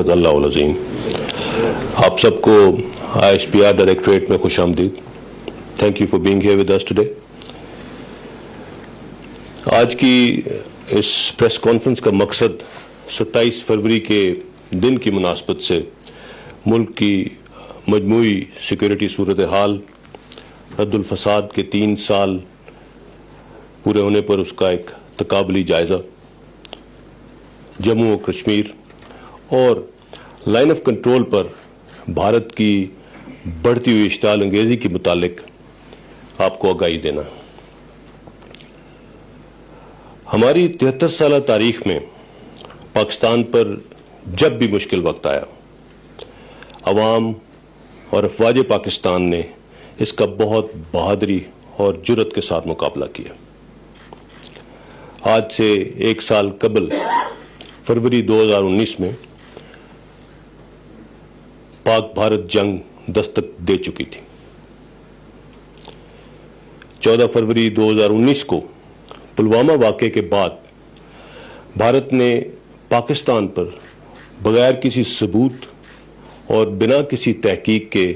صدق اللہ العظیم. آپ سب کو ISPR ڈائریکٹریٹ میں خوش آمدید. Thank you for being here with us today. آج کی اس پریس کانفرنس کا مقصد 27 فروری کے دن کی مناسبت سے ملک کی مجموعی سیکورٹی صورتحال، رد الفساد کے 3 سال پورے ہونے پر اس کا ایک تقابلی جائزہ، جموں و کشمیر اور لائن آف کنٹرول پر بھارت کی بڑھتی ہوئی اشتعال انگیزی کے متعلق آپ کو آگاہی دینا. ہماری 73 سالہ تاریخ میں پاکستان پر جب بھی مشکل وقت آیا، عوام اور افواج پاکستان نے اس کا بہت بہادری اور جرأت کے ساتھ مقابلہ کیا. آج سے 1 سال قبل فروری 2019 میں پاک بھارت جنگ دستک دے چکی تھی. 14 فروری 2019 کو پلوامہ واقعے کے بعد بھارت نے پاکستان پر بغیر کسی ثبوت اور بنا کسی تحقیق کے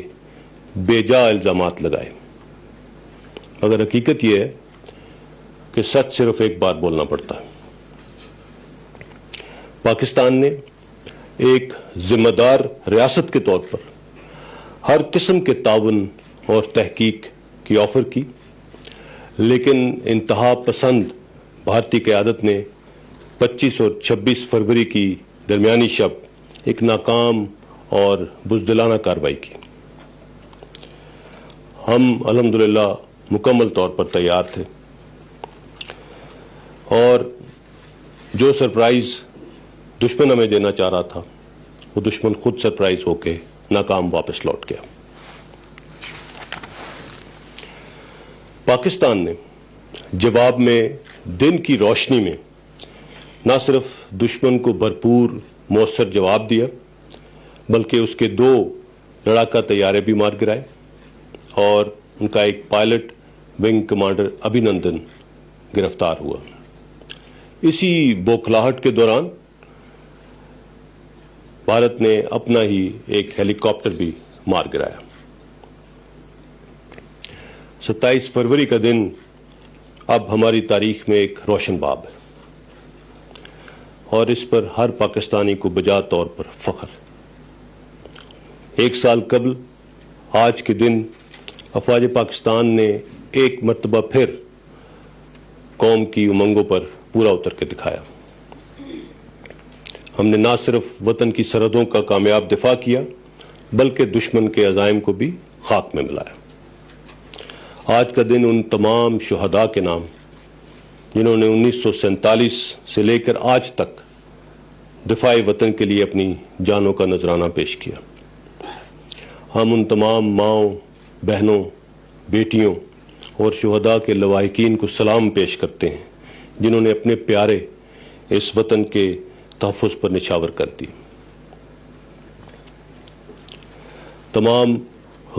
بے جا الزامات لگائے، مگر حقیقت یہ ہے کہ سچ صرف ایک بار بولنا پڑتا ہے. پاکستان نے ایک ذمہ دار ریاست کے طور پر ہر قسم کے تعاون اور تحقیق کی آفر کی، لیکن انتہا پسند بھارتی قیادت نے 25 اور 26 فروری کی درمیانی شب ایک ناکام اور بزدلانہ کارروائی کی. ہم الحمدللہ مکمل طور پر تیار تھے اور جو سرپرائز دشمن ہمیں دینا چاہ رہا تھا وہ دشمن خود سرپرائز ہو کے ناکام واپس لوٹ گیا. پاکستان نے جواب میں دن کی روشنی میں نہ صرف دشمن کو بھرپور مؤثر جواب دیا، بلکہ اس کے 2 لڑاکا طیارے بھی مار گرائے اور ان کا ایک پائلٹ ونگ کمانڈر ابھینندن گرفتار ہوا. اسی بوکھلاہٹ کے دوران بھارت نے اپنا ہی ایک ہیلی کاپٹر بھی مار گرایا. 27 فروری کا دن اب ہماری تاریخ میں ایک روشن باب ہے اور اس پر ہر پاکستانی کو بجا طور پر فخر. 1 سال قبل آج کے دن افواج پاکستان نے ایک مرتبہ پھر قوم کی امنگوں پر پورا اتر کے دکھایا. ہم نے نہ صرف وطن کی سرحدوں کا کامیاب دفاع کیا بلکہ دشمن کے عزائم کو بھی خاک میں ملایا. آج کا دن ان تمام شہداء کے نام جنہوں نے 1947 سے لے کر آج تک دفاع وطن کے لیے اپنی جانوں کا نذرانہ پیش کیا. ہم ان تمام ماؤں، بہنوں، بیٹیوں اور شہداء کے لواحقین کو سلام پیش کرتے ہیں جنہوں نے اپنے پیارے اس وطن کے تحفظ پر نچھاور کر دی. تمام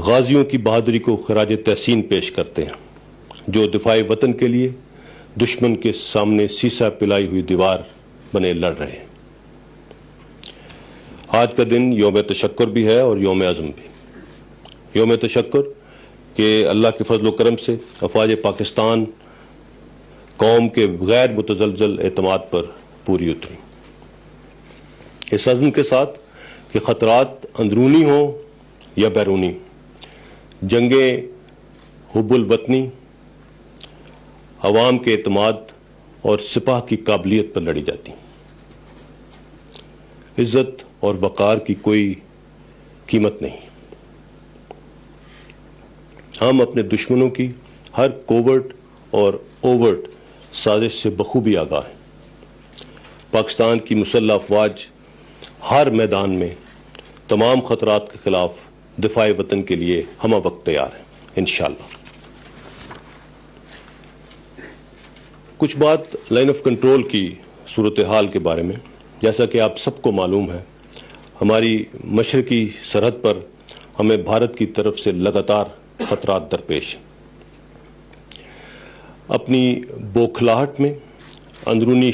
غازیوں کی بہادری کو خراج تحسین پیش کرتے ہیں جو دفاع وطن کے لیے دشمن کے سامنے سیسا پلائی ہوئی دیوار بنے لڑ رہے ہیں. آج کا دن یوم تشکر بھی ہے اور یوم عزم بھی. یوم تشکر کہ اللہ کے فضل و کرم سے افواج پاکستان قوم کے غیر متزلزل اعتماد پر پوری اتری. اس عزم کے ساتھ کہ خطرات اندرونی ہوں یا بیرونی، جنگیں حب الوطنی، عوام کے اعتماد اور سپاہ کی قابلیت پر لڑی جاتی. عزت اور وقار کی کوئی قیمت نہیں. ہم اپنے دشمنوں کی ہر کوورٹ اور اوورٹ سازش سے بخوبی آگاہ ہیں. پاکستان کی مسلح افواج ہر میدان میں تمام خطرات کے خلاف دفاع وطن کے لیے ہمہ وقت تیار ہیں انشاءاللہ. کچھ بات لائن آف کنٹرول کی صورتحال کے بارے میں. جیسا کہ آپ سب کو معلوم ہے، ہماری مشرقی سرحد پر ہمیں بھارت کی طرف سے لگاتار خطرات درپیش ہیں. اپنی بوکھلاہٹ میں اندرونی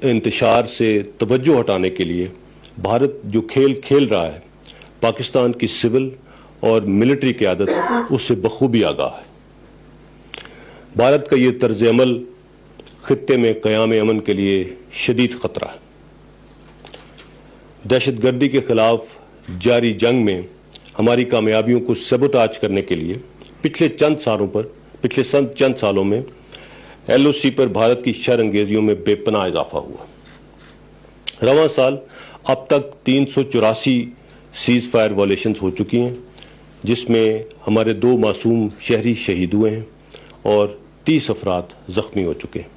انتشار سے توجہ ہٹانے کے لیے بھارت جو کھیل کھیل رہا ہے پاکستان کی سول اور ملٹری قیادت اس سے بخوبی آگاہ ہے۔ بھارت کا یہ طرز عمل خطے میں قیام امن کے لیے شدید خطرہ ہے۔ دہشت گردی کے خلاف جاری جنگ میں ہماری کامیابیوں کو سیبوتاج کرنے کے لیے پچھلے چند سالوں میں ایل او سی پر بھارت کی شر انگیزیوں میں بے پناہ اضافہ ہوا۔ رواں سال اب تک 384 سیز فائر وائلیشنز ہو چکی ہیں، جس میں ہمارے 2 معصوم شہری شہید ہوئے ہیں اور 30 افراد زخمی ہو چکے ہیں۔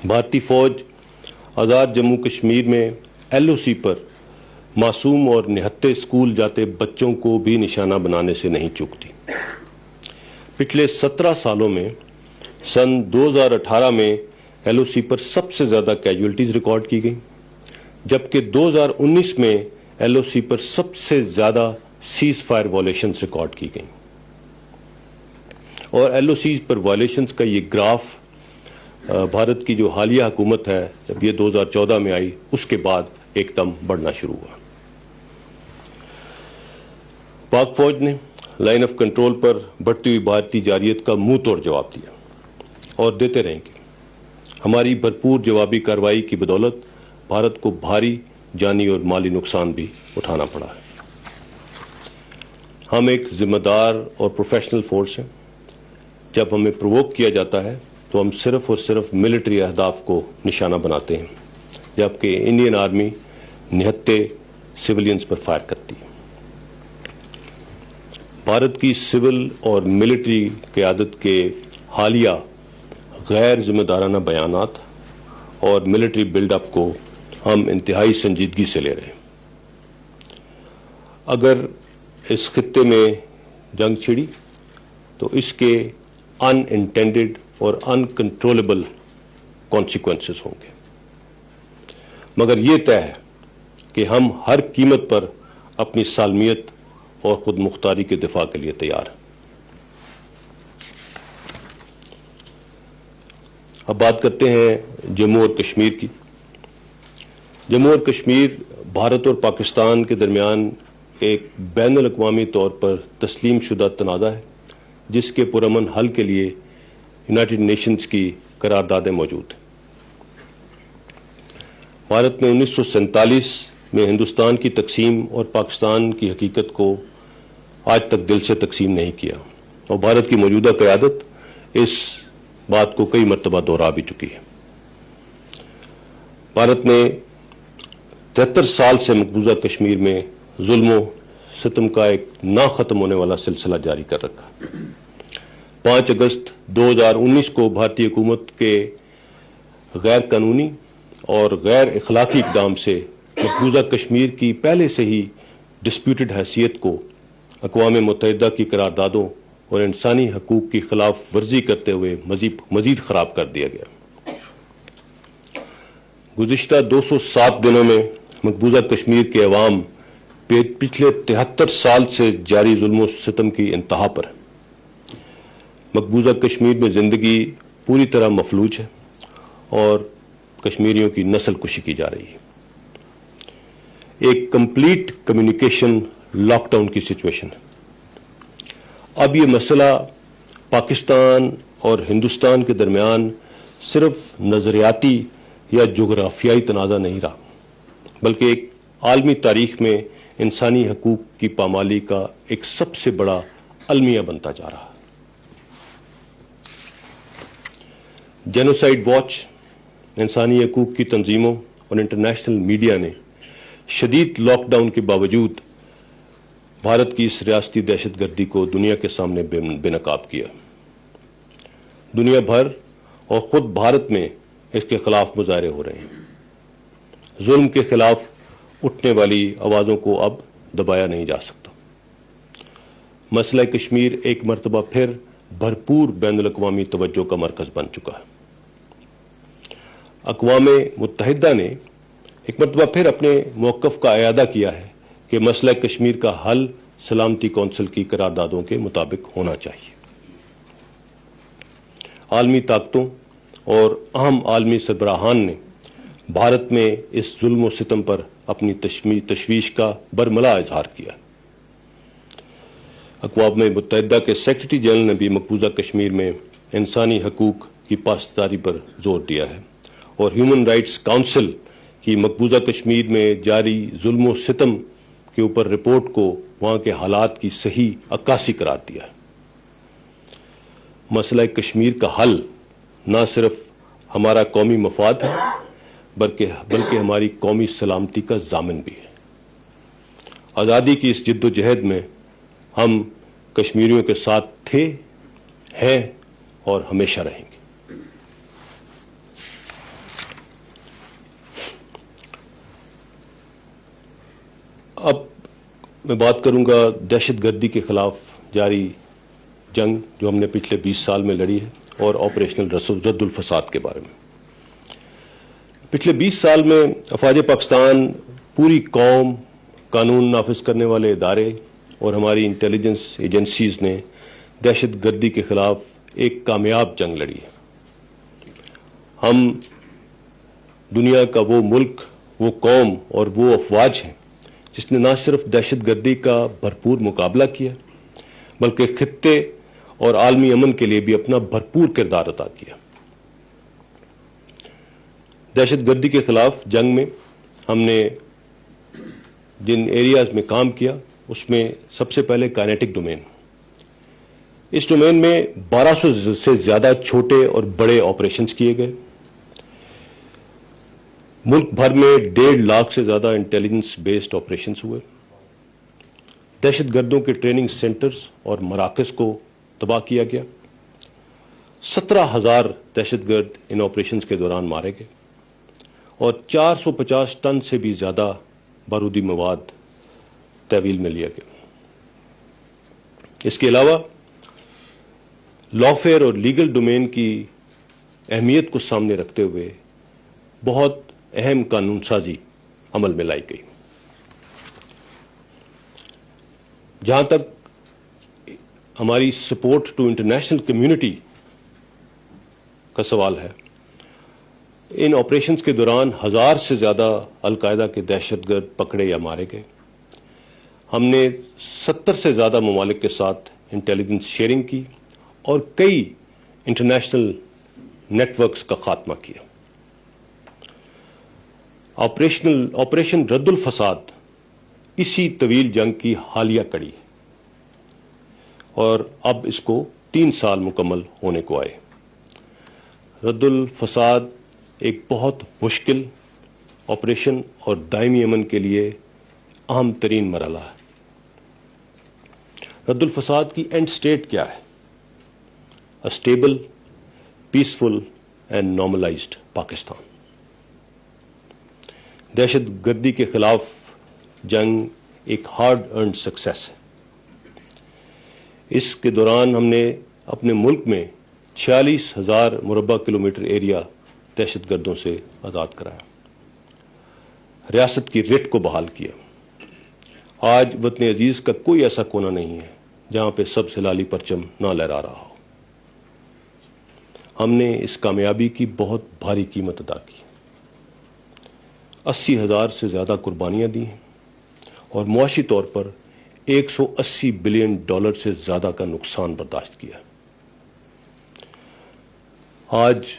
بھارتی فوج آزاد جموں کشمیر میں ایل او سی پر معصوم اور نہتے اسکول جاتے بچوں کو بھی نشانہ بنانے سے نہیں چوکتی۔ پچھلے 17 سالوں میں سن 2018 میں ایل او سی پر سب سے زیادہ کیجولٹیز ریکارڈ کی گئی، جبکہ 2019 میں ایل او سی پر سب سے زیادہ سیز فائر وائلیشنز ریکارڈ کی گئیں۔ اور ایل او سیز پر وائلیشنز کا یہ گراف بھارت کی جو حالیہ حکومت ہے جب یہ 2014 میں آئی اس کے بعد ایک دم بڑھنا شروع ہوا۔ پاک فوج نے لائن آف کنٹرول پر بڑھتی ہوئی بھارتی جارحیت کا منہ توڑ جواب دیا اور دیتے رہیں گے۔ ہماری بھرپور جوابی کارروائی کی بدولت بھارت کو بھاری جانی اور مالی نقصان بھی اٹھانا پڑا ہے۔ ہم ایک ذمہ دار اور پروفیشنل فورس ہیں۔ جب ہمیں پرووک کیا جاتا ہے تو ہم صرف اور صرف ملٹری اہداف کو نشانہ بناتے ہیں، جبکہ انڈین آرمی نہتے سولینز پر فائر کرتی ہے۔ بھارت کی سول اور ملٹری قیادت کے حالیہ غیر ذمہ دارانہ بیانات اور ملٹری بلڈ اپ کو ہم انتہائی سنجیدگی سے لے رہے ہیں۔ اگر اس خطے میں جنگ چھڑی تو اس کے ان انٹینڈڈ اور انکنٹرولبل کانسیکوینسز ہوں گے، مگر یہ طے ہے کہ ہم ہر قیمت پر اپنی سالمیت اور خود مختاری کے دفاع کے لیے تیار ہیں۔ اب بات کرتے ہیں جموں اور کشمیر کی۔ جموں اور کشمیر بھارت اور پاکستان کے درمیان ایک بین الاقوامی طور پر تسلیم شدہ تنازع ہے، جس کے پرامن حل کے لیے یونائٹڈ نیشنز کی قراردادیں موجود ہیں۔ بھارت نے 1947 میں ہندوستان کی تقسیم اور پاکستان کی حقیقت کو آج تک دل سے تقسیم نہیں کیا، اور بھارت کی موجودہ قیادت اس بات کو کئی مرتبہ دہرا بھی چکی ہے۔ بھارت نے 73 سال سے مقبوضہ کشمیر میں ظلم و ستم کا ایک نہ ختم ہونے والا سلسلہ جاری کر رکھا۔ 5 اگست 2019 کو بھارتی حکومت کے غیر قانونی اور غیر اخلاقی اقدام سے مقبوضہ کشمیر کی پہلے سے ہی ڈسپیوٹڈ حیثیت کو اقوام متحدہ کی قراردادوں اور انسانی حقوق کی خلاف ورزی کرتے ہوئے مزید خراب کر دیا گیا۔ گزشتہ 207 دنوں میں مقبوضہ کشمیر کے عوام پچھلے 73 سال سے جاری ظلم و ستم کی انتہا پر ہے۔ مقبوضہ کشمیر میں زندگی پوری طرح مفلوج ہے اور کشمیریوں کی نسل کشی کی جا رہی ہے۔ ایک کمپلیٹ کمیونیکیشن لاک ڈاؤن کی سچویشن ہے۔ اب یہ مسئلہ پاکستان اور ہندوستان کے درمیان صرف نظریاتی یا جغرافیائی تنازع نہیں رہا، بلکہ ایک عالمی تاریخ میں انسانی حقوق کی پامالی کا ایک سب سے بڑا المیہ بنتا جا رہا ہے۔ جینوسائیڈ واچ، انسانی حقوق کی تنظیموں اور انٹرنیشنل میڈیا نے شدید لاک ڈاؤن کے باوجود بھارت کی اس ریاستی دہشت گردی کو دنیا کے سامنے بے نقاب کیا۔ دنیا بھر اور خود بھارت میں اس کے خلاف مظاہرے ہو رہے ہیں۔ ظلم کے خلاف اٹھنے والی آوازوں کو اب دبایا نہیں جا سکتا۔ مسئلہ کشمیر ایک مرتبہ پھر بھرپور بین الاقوامی توجہ کا مرکز بن چکا ہے۔ اقوام متحدہ نے ایک مرتبہ پھر اپنے موقف کا اعادہ کیا ہے کہ مسئلہ کشمیر کا حل سلامتی کونسل کی قراردادوں کے مطابق ہونا چاہیے۔ عالمی طاقتوں اور اہم عالمی سربراہان نے بھارت میں اس ظلم و ستم پر اپنی تشویش کا برملا اظہار کیا۔ اقوام متحدہ کے سیکرٹری جنرل نے بھی مقبوضہ کشمیر میں انسانی حقوق کی پاسداری پر زور دیا ہے، اور ہیومن رائٹس کونسل کی مقبوضہ کشمیر میں جاری ظلم و ستم کے اوپر رپورٹ کو وہاں کے حالات کی صحیح عکاسی قرار دیا ہے۔ مسئلہ کشمیر کا حل نہ صرف ہمارا قومی مفاد ہے بلکہ ہماری قومی سلامتی کا ضامن بھی ہے۔ آزادی کی اس جد و جہد میں ہم کشمیریوں کے ساتھ تھے، ہیں اور ہمیشہ رہیں گے۔ اب میں بات کروں گا دہشت گردی کے خلاف جاری جنگ جو ہم نے پچھلے 20 سال میں لڑی ہے، اور آپریشنل رد الفساد کے بارے میں۔ پچھلے 20 سال میں افواج پاکستان، پوری قوم، قانون نافذ کرنے والے ادارے اور ہماری انٹیلیجنس ایجنسیز نے دہشت گردی کے خلاف ایک کامیاب جنگ لڑی ہے۔ ہم دنیا کا وہ ملک، وہ قوم اور وہ افواج ہیں جس نے نہ صرف دہشت گردی کا بھرپور مقابلہ کیا بلکہ خطے اور عالمی امن کے لیے بھی اپنا بھرپور کردار ادا کیا۔ دہشت گردی کے خلاف جنگ میں ہم نے جن ایریاز میں کام کیا اس میں سب سے پہلے کائنیٹک ڈومین۔ اس ڈومین میں 1200 سے زیادہ چھوٹے اور بڑے آپریشنز کیے گئے۔ ملک بھر میں 1.5 لاکھ سے زیادہ انٹیلیجنس بیسڈ آپریشنز ہوئے۔ دہشت گردوں کے ٹریننگ سینٹرز اور مراکز کو تباہ کیا گیا۔ 17,000 دہشت گرد ان آپریشنز کے دوران مارے گئے، اور 450 ٹن سے بھی زیادہ بارودی مواد تحویل میں لیا گیا۔ اس کے علاوہ لافیئر اور لیگل ڈومین کی اہمیت کو سامنے رکھتے ہوئے بہت اہم قانون سازی عمل میں لائی گئی۔ جہاں تک ہماری سپورٹ ٹو انٹرنیشنل کمیونٹی کا سوال ہے، ان آپریشنز کے دوران 1000 سے زیادہ القاعدہ کے دہشت گرد پکڑے یا مارے گئے۔ ہم نے 70 سے زیادہ ممالک کے ساتھ انٹیلیجنس شیئرنگ کی اور کئی انٹرنیشنل نیٹ ورکس کا خاتمہ کیا۔ آپریشن رد الفساد اسی طویل جنگ کی حالیہ کڑی ہے، اور اب اس کو 3 سال مکمل ہونے کو آئے۔ رد الفساد ایک بہت مشکل آپریشن اور دائمی امن کے لیے اہم ترین مرحلہ ہے۔ رد الفساد کی اینڈ سٹیٹ کیا ہے؟ A stable, peaceful and normalized Pakistan. دہشت گردی کے خلاف جنگ ایک ہارڈ ارنڈ سکسیس ہے۔ اس کے دوران ہم نے اپنے ملک میں 46,000 مربع کلومیٹر ایریا دہشت گردوں سے آزاد کرایا، ریاست کی رٹ کو بحال کیا۔ آج وطن عزیز کا کوئی ایسا کونا نہیں ہے جہاں پہ سب سے لالی پرچم نہ لہرا رہا ہو۔ ہم نے اس کامیابی کی بہت بھاری قیمت ادا کی۔ 80,000 سے زیادہ قربانیاں دی ہیں، اور معاشی طور پر $180 بلین سے زیادہ کا نقصان برداشت کیا۔ آج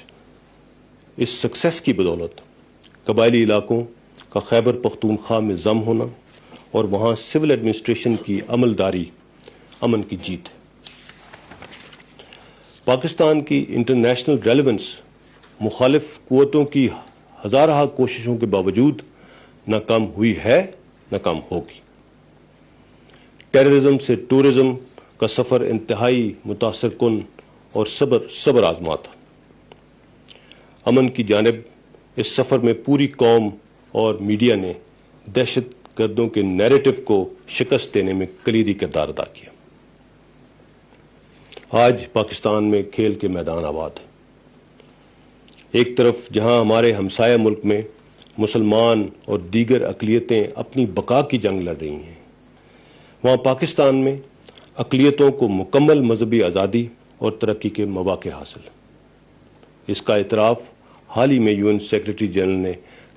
اس سکسیس کی بدولت قبائلی علاقوں کا خیبر پختونخوا میں ضم ہونا اور وہاں سول ایڈمنسٹریشن کی عملداری امن کی جیت ہے۔ پاکستان کی انٹرنیشنل ریلیونس مخالف قوتوں کی ہزارہ کوششوں کے باوجود نہ کم ہوئی ہے نہ کم ہوگی۔ ٹیررزم سے ٹورزم کا سفر انتہائی متاثر کن اور صبر آزما تھا۔ امن کی جانب اس سفر میں پوری قوم اور میڈیا نے دہشت گردوں کے نیریٹو کو شکست دینے میں کلیدی کردار ادا کیا۔ آج پاکستان میں کھیل کے میدان آباد ہیں۔ ایک طرف جہاں ہمارے ہمسایہ ملک میں مسلمان اور دیگر اقلیتیں اپنی بقا کی جنگ لڑ رہی ہیں، وہاں پاکستان میں اقلیتوں کو مکمل مذہبی آزادی اور ترقی کے مواقع حاصل۔ اس کا اعتراف حال ہی میں UN سیکرٹری جنرل نے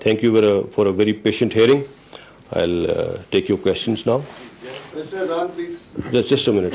Thank you for a very patient hearing. I'll take your questions now. Mr. Imran, please. Just a minute.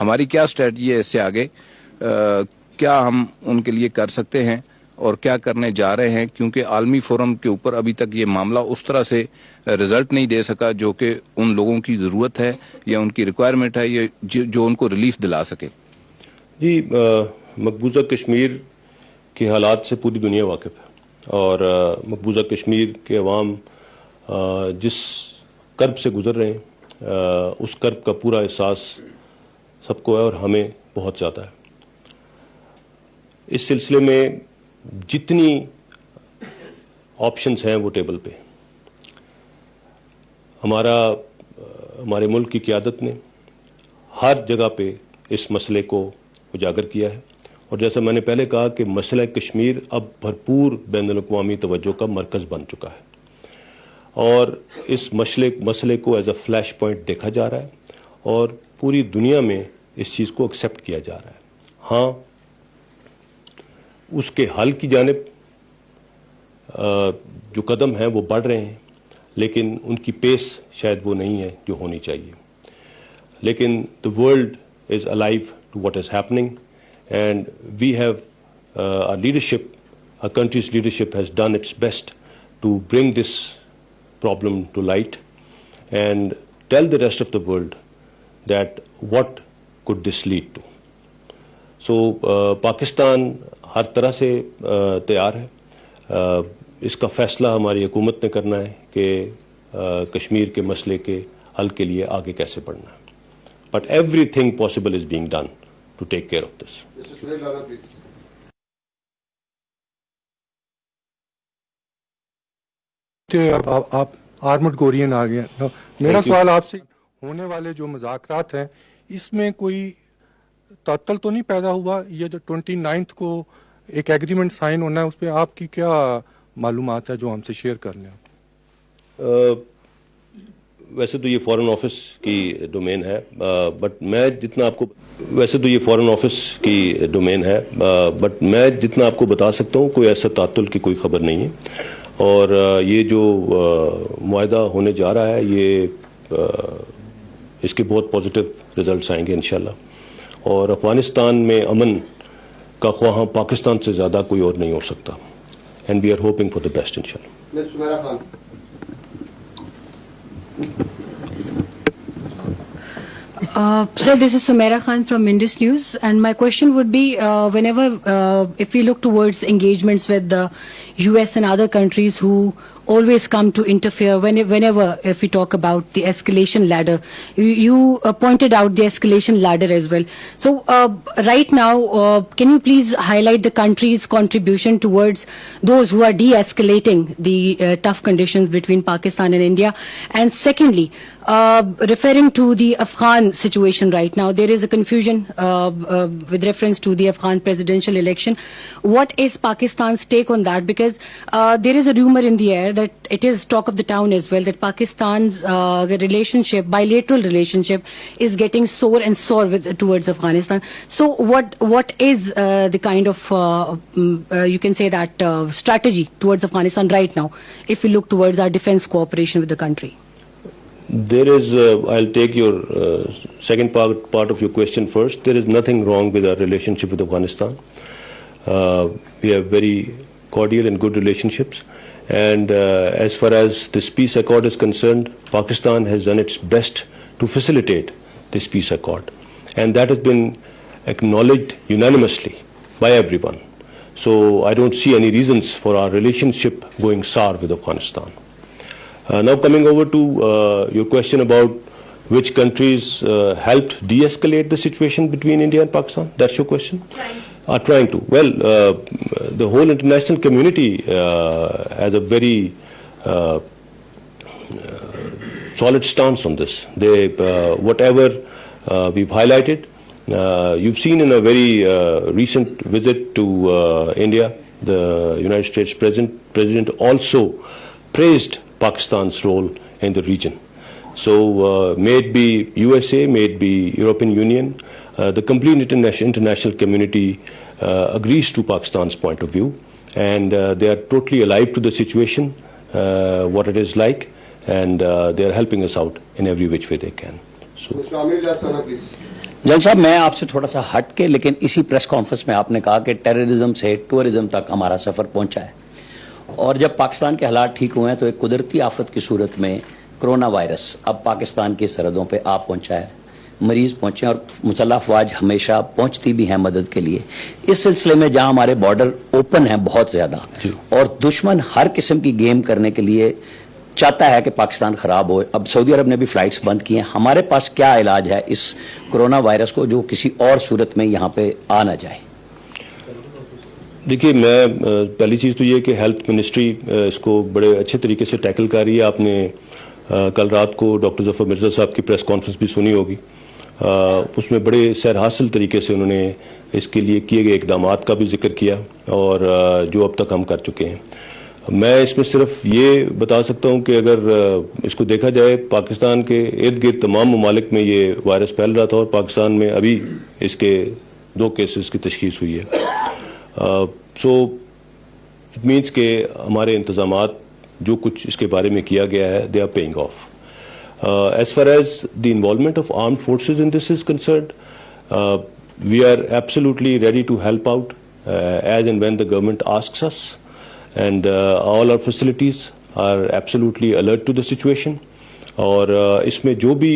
ہماری کیا اسٹریٹجی ہے اس سے آگے؟ کیا ہم ان کے لیے کر سکتے ہیں اور کیا کرنے جا رہے ہیں؟ کیونکہ عالمی فورم کے اوپر ابھی تک یہ معاملہ اس طرح سے رزلٹ نہیں دے سکا جو کہ ان لوگوں کی ضرورت ہے یا ان کی ریکوائرمنٹ ہے، یا جو ان کو ریلیف دلا سکے. جی، مقبوضہ کشمیر کے حالات سے پوری دنیا واقف ہے، اور مقبوضہ کشمیر کے عوام جس کرب سے گزر رہے ہیں اس کرب کا پورا احساس سب کو ہے، اور ہمیں بہت زیادہ ہے. اس سلسلے میں جتنی آپشنز ہیں وہ ٹیبل پہ. ہمارے ملک کی قیادت نے ہر جگہ پہ اس مسئلے کو اجاگر کیا ہے، اور جیسا میں نے پہلے کہا کہ مسئلہ کشمیر اب بھرپور بین الاقوامی توجہ کا مرکز بن چکا ہے، اور اس مسئلے کو ایز اے فلیش پوائنٹ دیکھا جا رہا ہے، اور پوری دنیا میں اس چیز کو ایکسیپٹ کیا جا رہا ہے. ہاں، اس کے حل کی جانب جو قدم ہیں وہ بڑھ رہے ہیں، لیکن ان کی پیس شاید وہ نہیں ہے جو ہونی چاہیے. لیکن the world is alive to what is happening, and we have our leadership, our country's leadership has done its best to bring this problem to light and tell the rest of the world that what could this lead to. So Pakistan ہر طرح سے تیار ہے. اس کا فیصلہ ہماری حکومت نے کرنا ہے کہ کشمیر کے مسئلے کے حل کے لیے آگے کیسے بڑھنا ہے. But everything possible is being done to take care of this. Mr. Suhail Rana, please. آپ آرمڈ کورین آ گئے. میرا سوال آپ سے، ہونے والے جو مذاکرات ہیں اس میں کوئی تعطل تو نہیں پیدا ہوا؟ یہ جو 29 کو ایک ایگریمنٹ سائن ہونا ہے، اس پہ آپ کی کیا معلومات ہے جو ہم سے شیئر کر لیں؟ ویسے تو یہ فارن آفس کی ڈومین ہے، بٹ میں جتنا آپ کو جتنا آپ کو بتا سکتا ہوں، کوئی ایسا تعطل کی کوئی خبر نہیں ہے. اور یہ جو معاہدہ ہونے جا رہا ہے، یہ اس کے بہت پازیٹیو ریزلٹس آئیں گے انشاءاللہ. اور افغانستان میں امن کا خواہاں پاکستان سے زیادہ کوئی اور نہیں ہو سکتا، and we are hoping for the best انشاءاللہ. Ms. Sumaira Khan. Sir, this is Sumaira Khan from Indus News, and my question would be, if we look towards engagements with the US and other countries who always come to interfere whenever if we talk about the escalation ladder, you pointed out the escalation ladder as well. So right now, can you please highlight the country's contribution towards those who are de-escalating the tough conditions between Pakistan and India? And secondly, referring to the Afghan situation right now, there is a confusion with reference to the Afghan presidential election. What is Pakistan's take on that? Because there is a rumor in the air that it is talk of the town as well, that Pakistan's bilateral relationship is getting sore and sore towards Afghanistan. So what is the kind of you can say that strategy towards Afghanistan right now, if we look towards our defense cooperation with the country? There is, I'll take your second part of your question first. There is nothing wrong with our relationship with Afghanistan. We have very cordial and good relationships. And as far as this peace accord is concerned, Pakistan has done its best to facilitate this peace accord. And that has been acknowledged unanimously by everyone. So I don't see any reasons for our relationship going sour with Afghanistan. Now coming over to your question about which countries helped de-escalate the situation between India and Pakistan. That's your question? Trying to. Well, the whole international community has a very solid stance on this. They, whatever we've highlighted, you've seen in a very recent visit to India, the United States President also praised Pakistan's role in the region. So may it be USA, may it be European Union, the complete international community agrees to Pakistan's point of view, and they are totally alive to the situation, what it is like, and they are helping us out in every which way they can. So, Mr. Amir Jasana, please. جل صاحب میں آپ سے تھوڑا سا ہٹ کے لیکن اسی پریس کانفرنس میں آپ نے کہا کہ ٹیررزم سے ٹورزم تک ہمارا سفر پہنچا ہے، اور جب پاکستان کے حالات ٹھیک ہوئے ہیں تو ایک قدرتی آفت کی صورت میں کرونا وائرس اب پاکستان کی سرحدوں پہ آ پہنچا ہے، مریض پہنچے، اور مسلح افواج ہمیشہ پہنچتی بھی ہیں مدد کے لیے۔ اس سلسلے میں جہاں ہمارے بارڈر اوپن ہیں بہت زیادہ اور دشمن ہر قسم کی گیم کرنے کے لیے چاہتا ہے کہ پاکستان خراب ہو، اب سعودی عرب نے بھی فلائٹس بند کی ہیں، ہمارے پاس کیا علاج ہے اس کرونا وائرس کو جو کسی اور صورت میں یہاں پہ آ نہ جائے؟ دیکھیے، میں پہلی چیز تو یہ کہ ہیلتھ منسٹری اس کو بڑے اچھے طریقے سے ٹیکل کر رہی ہے۔ آپ نے کل رات کو ڈاکٹر ظفر مرزا صاحب کی پریس کانفرنس بھی سنی ہوگی، اس میں بڑے سیر حاصل طریقے سے انہوں نے اس کے لیے کیے گئے اقدامات کا بھی ذکر کیا اور جو اب تک ہم کر چکے ہیں۔ میں اس میں صرف یہ بتا سکتا ہوں کہ اگر اس کو دیکھا جائے، پاکستان کے ارد گرد تمام ممالک میں یہ وائرس پھیل رہا تھا اور پاکستان میں ابھی اس کے 2 کیسز کی تشخیص ہوئی ہے۔ سو اٹ مینس کہ ہمارے انتظامات جو کچھ اس کے بارے میں کیا گیا ہے they are paying off. As far as the involvement of armed forces in this is concerned, we are absolutely ready to help out as and when the government asks us, and all our facilities are absolutely alert to the situation، اور اس میں جو بھی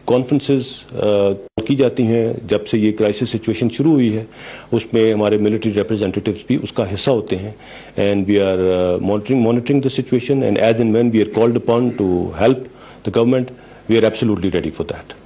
conferences کی جاتی ہیں جب سے یہ کرائسس سچویشن شروع ہوئی ہے، اس میں ہمارے ملٹری ریپرزینٹیوز بھی اس کا حصہ ہوتے ہیں، and we are monitoring the situation، and as and when we are called upon to help the government, we are absolutely ready for that۔